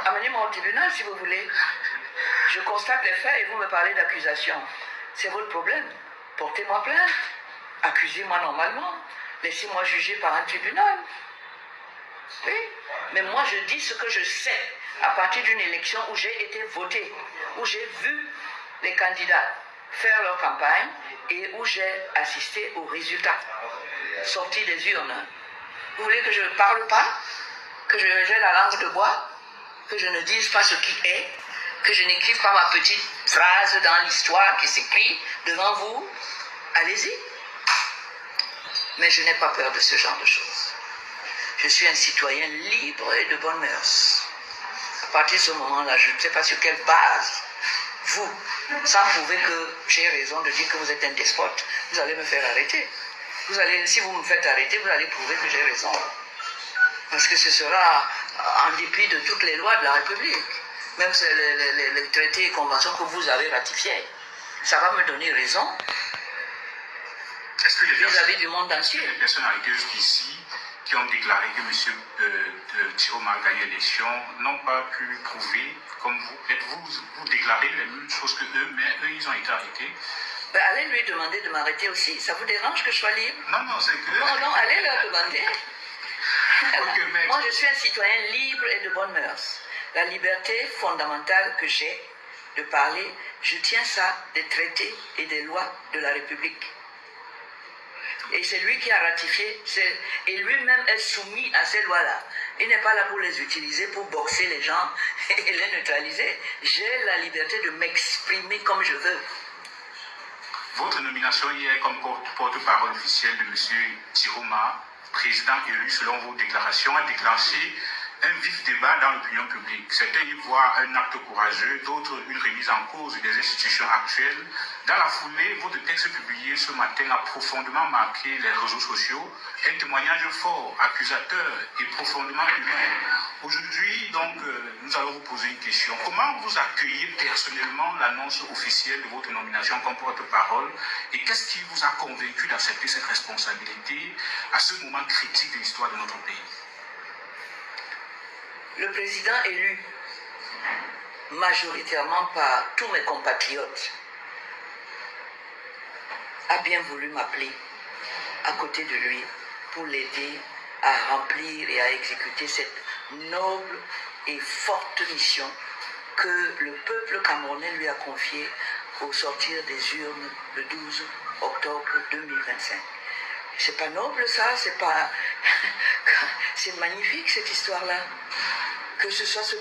Amenez-moi au tribunal si vous voulez. Je constate les faits et vous me parlez d'accusation. C'est votre problème. Portez-moi plainte. Accusez-moi normalement. Laissez-moi juger par un tribunal. Oui. Mais moi, je dis ce que je sais à partir d'une élection où j'ai été voté, où j'ai vu les candidats faire leur campagne et où j'ai assisté aux résultats sortis des urnes. Vous voulez que je ne parle pas, que j'ai la langue de bois, que je ne dise pas ce qui est, que je n'écrive pas ma petite phrase dans l'histoire qui s'écrit devant vous? Allez-y. Mais je n'ai pas peur de ce genre de choses. Je suis un citoyen libre et de bonnes mœurs. À partir de ce moment-là, je ne sais pas sur quelle base, vous, sans prouver que j'ai raison de dire que vous êtes un despote, vous allez me faire arrêter. Si vous me faites arrêter, vous allez prouver que j'ai raison. Parce que ce sera en dépit de toutes les lois de la République, même les traités et conventions que vous avez ratifiés. Ça va me donner raison vis-à-vis du monde entier. Les personnalités jusqu'ici qui ont déclaré que M. Tiroma a gagné l'élection n'ont pas pu prouver, comme vous déclarez les mêmes choses que eux, mais eux, ils ont été arrêtés. Ben, allez lui demander de m'arrêter aussi. Ça vous dérange que je sois libre? Non, c'est que... Non, allez leur demander. Okay, mais... Moi, je suis un citoyen libre et de bonnes mœurs. La liberté fondamentale que j'ai de parler, je tiens ça des traités et des lois de la République. Et c'est lui qui a ratifié, et lui-même est soumis à ces lois-là. Il n'est pas là pour les utiliser, pour boxer les gens et les neutraliser. J'ai la liberté de m'exprimer comme je veux. Votre nomination hier comme porte-parole officielle de M. Tiroma, président élu selon vos déclarations, a déclenché un vif débat dans l'opinion publique. Certains y voient un acte courageux, d'autres une remise en cause des institutions actuelles. Dans la foulée, votre texte publié ce matin a profondément marqué les réseaux sociaux, un témoignage fort, accusateur et profondément humain. Aujourd'hui, donc, nous allons vous poser une question. Comment vous accueillez personnellement l'annonce officielle de votre nomination comme porte-parole et qu'est-ce qui vous a convaincu d'accepter cette responsabilité à ce moment critique de l'histoire de notre pays? Le président élu majoritairement par tous mes compatriotes a bien voulu m'appeler à côté de lui pour l'aider à remplir et à exécuter cette noble et forte mission que le peuple camerounais lui a confiée au sortir des urnes le 12 octobre 2025. C'est pas noble ça, c'est pas... c'est magnifique cette histoire-là. Que ce soit ce